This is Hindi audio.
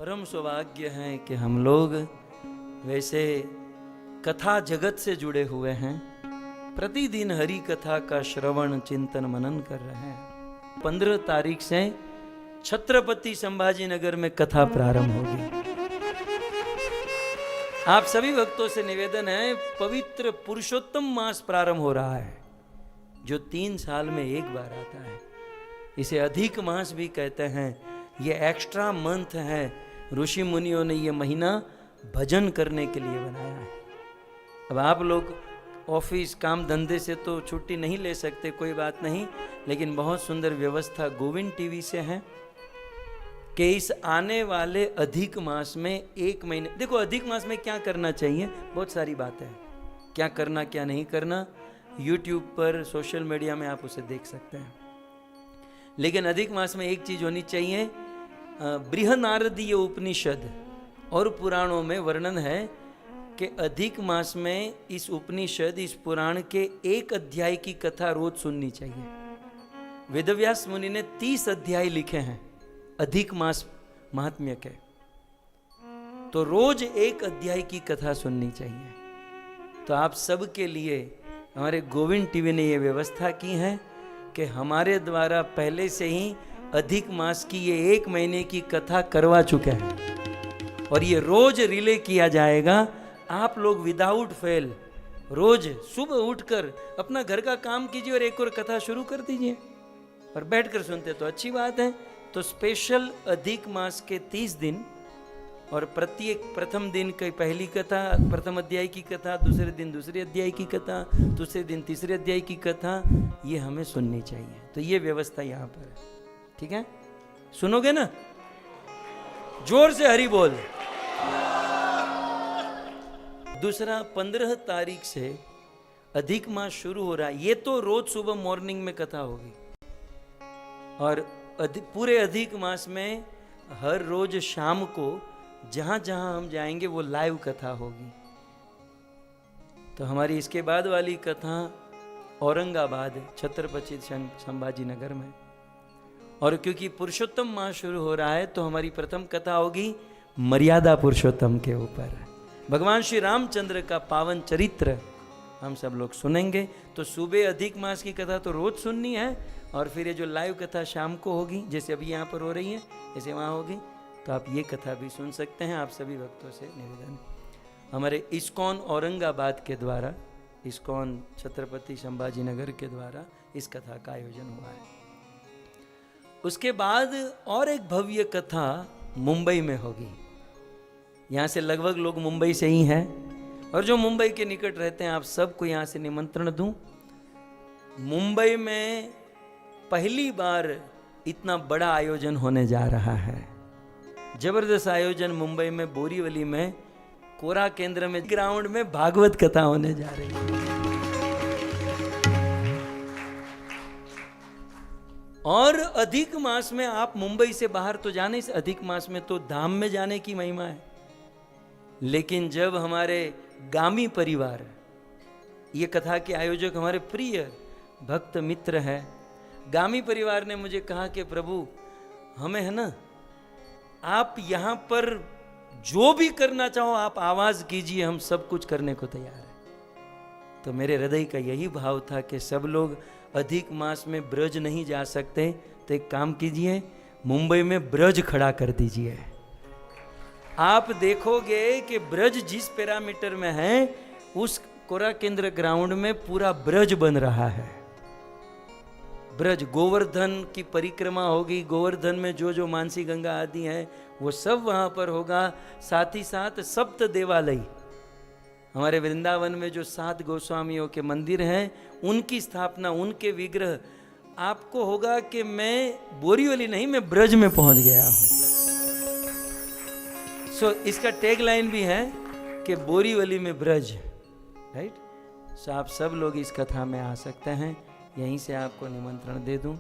परम सौभाग्य है कि हम लोग वैसे कथा जगत से जुड़े हुए हैं, प्रतिदिन हरि कथा का श्रवण चिंतन मनन कर रहे हैं। 15 तारीख से छत्रपति संभाजी नगर में कथा प्रारंभ होगी। आप सभी भक्तों से निवेदन है, पवित्र पुरुषोत्तम मास प्रारंभ हो रहा है जो 3 साल में एक बार आता है। इसे अधिक मास भी कहते हैं। ये एक्स्ट्रा मंथ है। ऋषि मुनियों ने ये महीना भजन करने के लिए बनाया है। अब आप लोग ऑफिस काम धंधे से तो छुट्टी नहीं ले सकते, कोई बात नहीं, लेकिन बहुत सुंदर व्यवस्था गोविंद टीवी से है कि इस आने वाले अधिक मास में 1 महीने, देखो अधिक मास में क्या करना चाहिए, बहुत सारी बातें हैं, क्या करना क्या नहीं करना, यूट्यूब पर सोशल मीडिया में आप उसे देख सकते हैं। लेकिन अधिक मास में एक चीज होनी चाहिए, बृहनारदीय उपनिषद और पुराणों में वर्णन है कि अधिक मास में इस उपनिषद, इस पुराण के 1 अध्याय की कथा रोज सुननी चाहिए। वेदव्यास मुनि ने 30 अध्याय लिखे हैं अधिक मास महात्म्य के, तो रोज 1 अध्याय की कथा सुननी चाहिए। तो आप सबके लिए हमारे गोविंद टीवी ने ये व्यवस्था की है कि हमारे द्वारा पहले से ही अधिक मास की ये 1 महीने की कथा करवा चुके हैं और ये रोज रिले किया जाएगा। आप लोग विदाउट फेल रोज सुबह उठकर अपना घर का काम कीजिए और एक और कथा शुरू कर दीजिए और बैठकर सुनते तो अच्छी बात है। तो स्पेशल अधिक मास के 30 दिन और प्रत्येक प्रथम दिन की पहली कथा, प्रथम अध्याय की कथा, दूसरे दिन दूसरे अध्याय की कथा, दूसरे दिन तीसरे अध्याय की कथा, ये हमें सुननी चाहिए। तो ये व्यवस्था यहाँ पर है, ठीक है? सुनोगे ना? जोर से हरि बोल। दूसरा 15 तारीख से अधिक मास शुरू हो रहा है। ये तो रोज सुबह मॉर्निंग में कथा होगी और पूरे अधिक मास में हर रोज शाम को जहां जहां हम जाएंगे वो लाइव कथा होगी। तो हमारी इसके बाद वाली कथा औरंगाबाद छत्रपति संभाजी नगर में, और क्योंकि पुरुषोत्तम मास शुरू हो रहा है तो हमारी प्रथम कथा होगी मर्यादा पुरुषोत्तम के ऊपर। भगवान श्री रामचंद्र का पावन चरित्र हम सब लोग सुनेंगे। तो सुबह अधिक मास की कथा तो रोज सुननी है और फिर ये जो लाइव कथा शाम को होगी, जैसे अभी यहाँ पर हो रही है जैसे वहाँ होगी, तो आप ये कथा भी सुन सकते हैं। आप सभी भक्तों से निवेदन, हमारे इस्कॉन औरंगाबाद के द्वारा, इस्कॉन छत्रपति संभाजी नगर के द्वारा इस कथा का आयोजन हुआ है। उसके बाद और एक भव्य कथा मुंबई में होगी। यहाँ से लगभग लोग मुंबई से ही हैं और जो मुंबई के निकट रहते हैं आप सबको यहाँ से निमंत्रण दूं। मुंबई में पहली बार इतना बड़ा आयोजन होने जा रहा है, जबरदस्त आयोजन। मुंबई में बोरीवली में कोरा केंद्र में ग्राउंड में भागवत कथा होने जा रही है। और अधिक मास में आप मुंबई से बाहर तो जाने, इस अधिक मास में तो धाम में जाने की महिमा है। लेकिन जब हमारे गामी परिवार, ये कथा के आयोजक हमारे प्रिय भक्त मित्र है, गामी परिवार ने मुझे कहा कि प्रभु हमें है ना, आप यहाँ पर जो भी करना चाहो आप आवाज कीजिए, हम सब कुछ करने को तैयार है। तो मेरे हृदय का यही भाव था कि सब लोग अधिक मास में ब्रज नहीं जा सकते तो एक काम कीजिए, मुंबई में ब्रज खड़ा कर दीजिए। आप देखोगे कि ब्रज जिस पैरामीटर में है उस कोरा केंद्र ग्राउंड में पूरा ब्रज बन रहा है। ब्रज गोवर्धन की परिक्रमा होगी, गोवर्धन में जो जो मानसी गंगा आदि है वो सब वहां पर होगा। साथ ही साथ सप्त देवालय, हमारे वृंदावन में जो 7 गोस्वामियों के मंदिर हैं उनकी स्थापना, उनके विग्रह, आपको होगा कि मैं बोरीवली नहीं, मैं ब्रज में पहुंच गया हूं। सो इसका टैगलाइन भी है कि बोरीवली में ब्रज, राइट? सो आप सब लोग इस कथा में आ सकते हैं। यहीं से आपको निमंत्रण दे दूं।